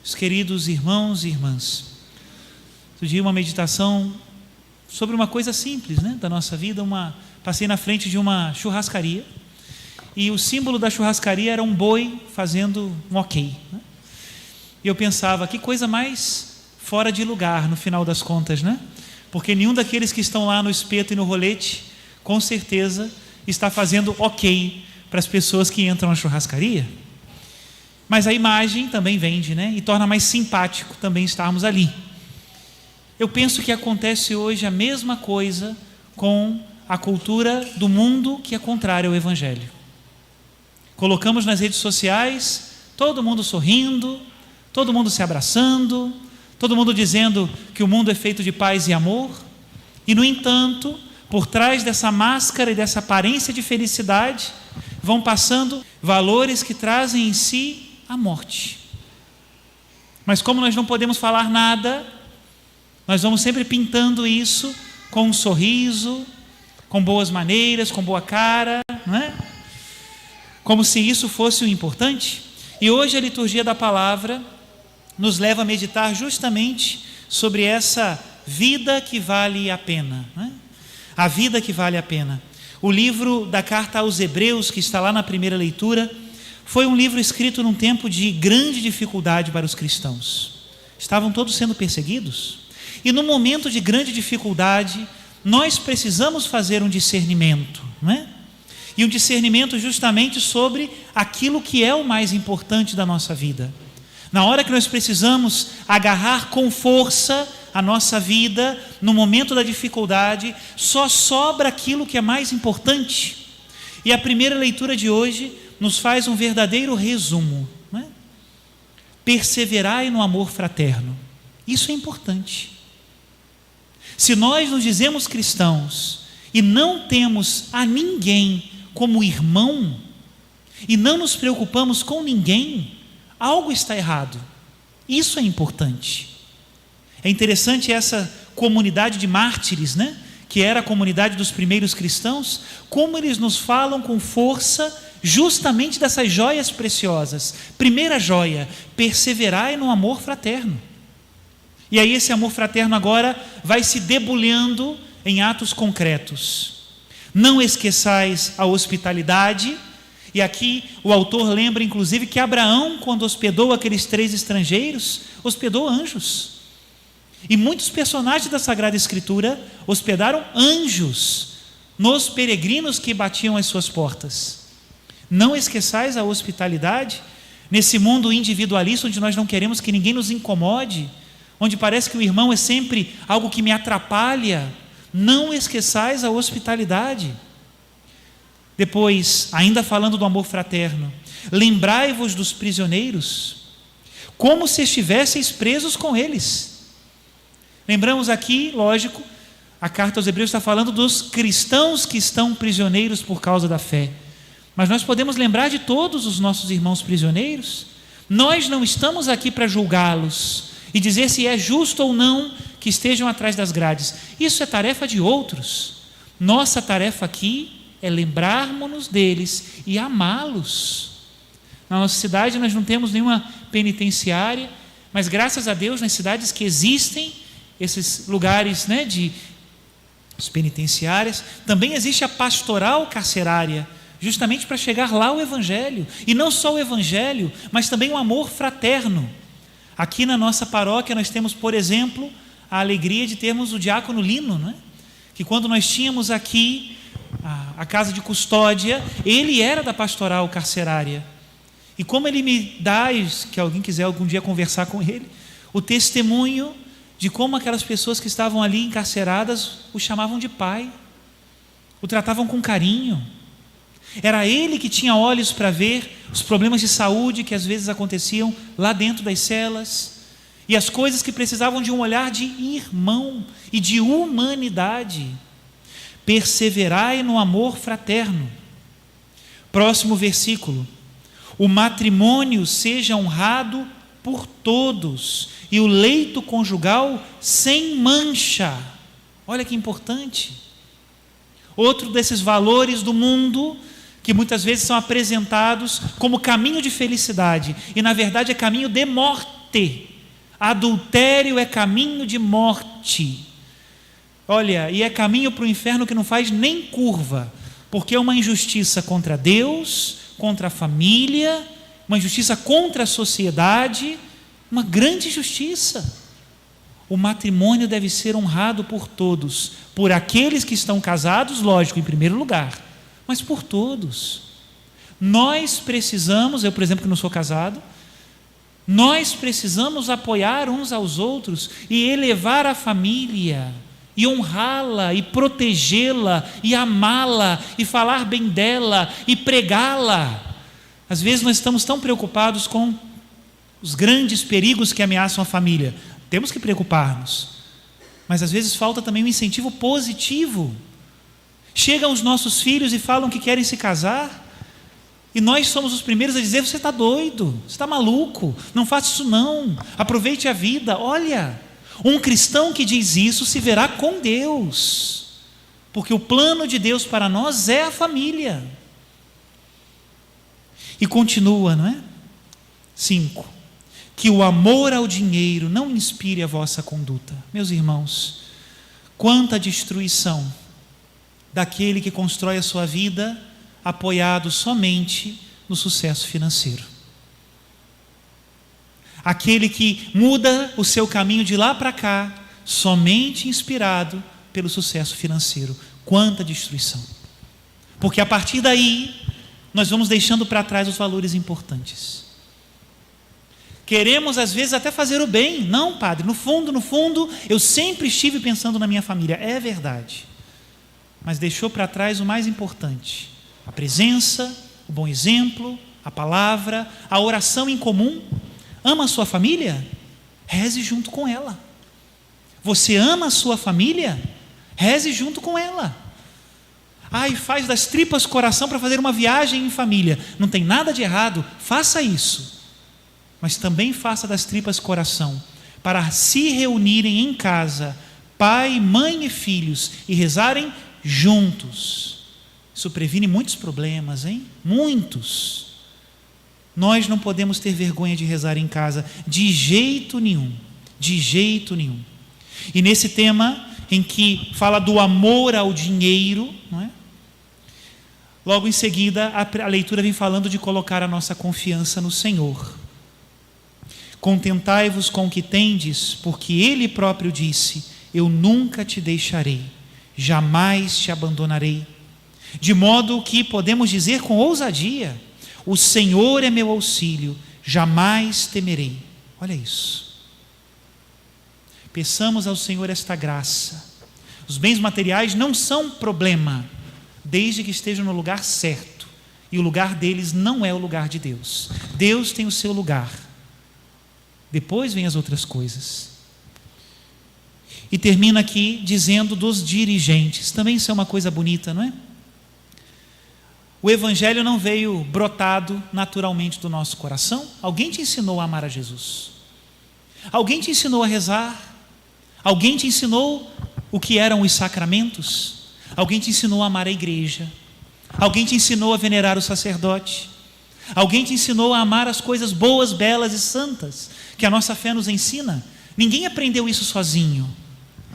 Os queridos irmãos e irmãs, outro dia uma meditação sobre uma coisa simples, né, da nossa vida. Passei na frente de uma churrascaria e o símbolo da churrascaria era um boi fazendo um ok, né? E eu pensava, que coisa mais fora de lugar no final das contas, né? Porque nenhum daqueles que estão lá no espeto e no rolete, com certeza, está fazendo ok para as pessoas que entram na churrascaria. Mas a imagem também vende, né? E torna mais simpático também estarmos ali. Eu penso que acontece hoje a mesma coisa com a cultura do mundo que é contrária ao Evangelho. Colocamos nas redes sociais todo mundo sorrindo, todo mundo se abraçando, todo mundo dizendo que o mundo é feito de paz e amor, e no entanto, por trás dessa máscara e dessa aparência de felicidade, vão passando valores que trazem em si a morte. Mas como nós não podemos falar nada, nós vamos sempre pintando isso com um sorriso, com boas maneiras, com boa cara, não é? Como se isso fosse o importante. E hoje a liturgia da palavra nos leva a meditar justamente sobre essa vida que vale a pena, não é? A vida que vale a pena. O livro da carta aos Hebreus, que está lá na primeira leitura, foi um livro escrito num tempo de grande dificuldade para os cristãos. Estavam todos sendo perseguidos. E no momento de grande dificuldade, nós precisamos fazer um discernimento, não é? E um discernimento justamente sobre aquilo que é o mais importante da nossa vida. Na hora que nós precisamos agarrar com força a nossa vida, no momento da dificuldade, só sobra aquilo que é mais importante. E a primeira leitura de hoje nos faz um verdadeiro resumo, não é? Perseverai no amor fraterno. Isso é importante. Se nós nos dizemos cristãos e não temos a ninguém como irmão, e não nos preocupamos com ninguém, algo está errado. Isso é importante. É interessante essa comunidade de mártires, né? Que era a comunidade dos primeiros cristãos, como eles nos falam com força justamente dessas joias preciosas. Primeira joia, perseverai no amor fraterno. E aí esse amor fraterno agora vai se debulhando em atos concretos. Não esqueçais a hospitalidade. E aqui o autor lembra inclusive que Abraão, quando hospedou aqueles 3 estrangeiros, hospedou anjos. E muitos personagens da Sagrada Escritura hospedaram anjos nos peregrinos que batiam às suas portas. Não esqueçais a hospitalidade nesse mundo individualista onde nós não queremos que ninguém nos incomode, onde parece que o irmão é sempre algo que me atrapalha. Não esqueçais a hospitalidade. Depois, ainda falando do amor fraterno, lembrai-vos dos prisioneiros, como se estivesseis presos com eles. Lembramos aqui, lógico, a carta aos Hebreus está falando dos cristãos que estão prisioneiros por causa da fé. Mas nós podemos lembrar de todos os nossos irmãos prisioneiros. Nós não estamos aqui para julgá-los e dizer se é justo ou não que estejam atrás das grades. Isso é tarefa de outros. Nossa tarefa aqui é lembrarmos-nos deles e amá-los. Na nossa cidade nós não temos nenhuma penitenciária, mas graças a Deus nas cidades que existem esses lugares, né, de as penitenciárias, também existe a pastoral carcerária, justamente para chegar lá o Evangelho. E não só o Evangelho, mas também o amor fraterno. Aqui na nossa paróquia nós temos, por exemplo, a alegria de termos o diácono Lino, né? Que quando nós tínhamos aqui a casa de custódia, ele era da pastoral carcerária. E como ele me dá, que alguém quiser algum dia conversar com ele, o testemunho de como aquelas pessoas que estavam ali encarceradas o chamavam de pai, o tratavam com carinho. Era ele que tinha olhos para ver os problemas de saúde que às vezes aconteciam lá dentro das celas, e as coisas que precisavam de um olhar de irmão e de humanidade. Perseverai no amor fraterno. Próximo versículo. O matrimônio seja honrado por todos e o leito conjugal sem mancha. Olha que importante. Outro desses valores do mundo que muitas vezes são apresentados como caminho de felicidade e na verdade é caminho de morte. morte. Adultério é caminho de morte. Olha, e é caminho para o inferno que não faz nem curva, porque é uma injustiça contra Deus, contra a família, uma injustiça contra a sociedade, uma grande injustiça. O matrimônio deve ser honrado por todos, por aqueles que estão casados, lógico, em primeiro lugar, mas por todos. Nós precisamos, eu por exemplo que não sou casado, nós precisamos apoiar uns aos outros e elevar a família, e honrá-la, e protegê-la, e amá-la, e falar bem dela, e pregá-la. Às vezes nós estamos tão preocupados com os grandes perigos que ameaçam a família. Temos que preocupar-nos, mas às vezes falta também um incentivo positivo. Chegam os nossos filhos e falam que querem se casar, e nós somos os primeiros a dizer: você está doido, você está maluco, não faça isso não, aproveite a vida. Olha, um cristão que diz isso se verá com Deus, porque o plano de Deus para nós é a família. E continua, não é? 5. Que o amor ao dinheiro não inspire a vossa conduta. Meus irmãos, quanta destruição daquele que constrói a sua vida apoiado somente no sucesso financeiro. Aquele que muda o seu caminho de lá para cá, somente inspirado pelo sucesso financeiro. Quanta destruição. Porque a partir daí, nós vamos deixando para trás os valores importantes. Queremos às vezes até fazer o bem. Não, padre, no fundo, eu sempre estive pensando na minha família. É verdade. Mas deixou para trás o mais importante. A presença, o bom exemplo, a palavra, a oração em comum. Ama a sua família? Reze junto com ela. Você ama a sua família? Reze junto com ela. E faz das tripas coração para fazer uma viagem em família. Não tem nada de errado, faça isso. Mas também faça das tripas coração para se reunirem em casa, pai, mãe e filhos, e rezarem juntos. Isso previne muitos problemas, hein? Muitos. Nós não podemos ter vergonha de rezar em casa, de jeito nenhum, de jeito nenhum. E nesse tema em que fala do amor ao dinheiro, não é? Logo em seguida a leitura vem falando de colocar a nossa confiança no Senhor. Contentai-vos com o que tendes, porque Ele próprio disse: eu nunca te deixarei, jamais te abandonarei. De modo que podemos dizer com ousadia: o Senhor é meu auxílio, jamais temerei. Olha isso. Peçamos ao Senhor esta graça. Os bens materiais não são problema, desde que estejam no lugar certo. E o lugar deles não é o lugar de Deus. Deus tem o seu lugar. Depois vem as outras coisas. E termina aqui dizendo dos dirigentes. Também isso é uma coisa bonita, não é? O Evangelho não veio brotado naturalmente do nosso coração. Alguém te ensinou a amar a Jesus. Alguém te ensinou a rezar. Alguém te ensinou o que eram os sacramentos. Alguém te ensinou a amar a igreja. Alguém te ensinou a venerar o sacerdote. Alguém te ensinou a amar as coisas boas, belas e santas que a nossa fé nos ensina. Ninguém aprendeu isso sozinho.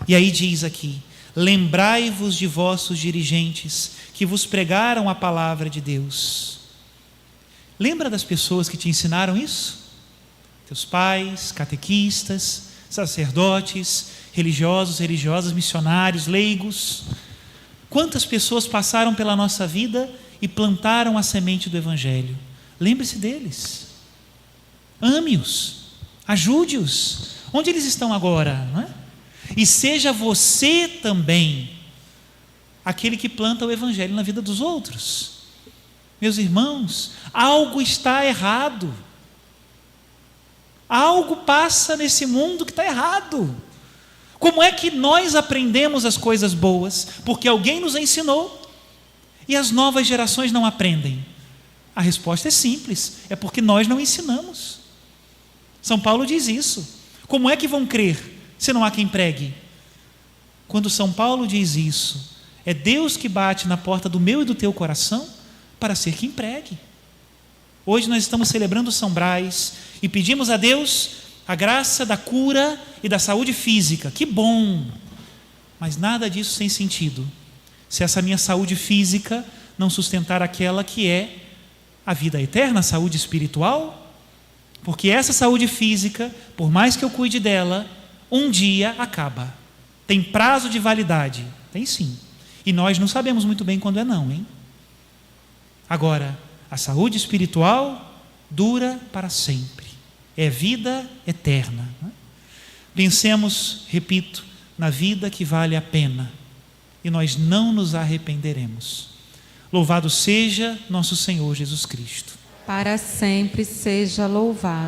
E aí diz aqui: lembrai-vos de vossos dirigentes que vos pregaram a palavra de Deus. Lembra das pessoas que te ensinaram isso? Teus pais, catequistas, sacerdotes, religiosos, religiosas, missionários, leigos. Quantas pessoas passaram pela nossa vida e plantaram a semente do Evangelho? Lembre-se deles. Ame-os. Ajude-os. Onde eles estão agora, não é? E seja você também aquele que planta o Evangelho na vida dos outros. Meus irmãos, algo está errado. Algo passa nesse mundo que está errado. Como é que nós aprendemos as coisas boas? Porque alguém nos ensinou e as novas gerações não aprendem. A resposta é simples, é porque nós não ensinamos. São Paulo diz isso. Como é que vão crer se não há quem pregue? Quando São Paulo diz isso, é Deus que bate na porta do meu e do teu coração para ser quem pregue. Hoje nós estamos celebrando São Brás e pedimos a Deus a graça da cura e da saúde física. Que bom! Mas nada disso tem sentido se essa minha saúde física não sustentar aquela que é a vida eterna, a saúde espiritual. Porque essa saúde física, por mais que eu cuide dela, um dia acaba. Tem prazo de validade? Tem sim. E nós não sabemos muito bem quando é não, hein? Agora, a saúde espiritual dura para sempre. É vida eterna. Pensemos, repito, na vida que vale a pena. E nós não nos arrependeremos. Louvado seja nosso Senhor Jesus Cristo. Para sempre seja louvado.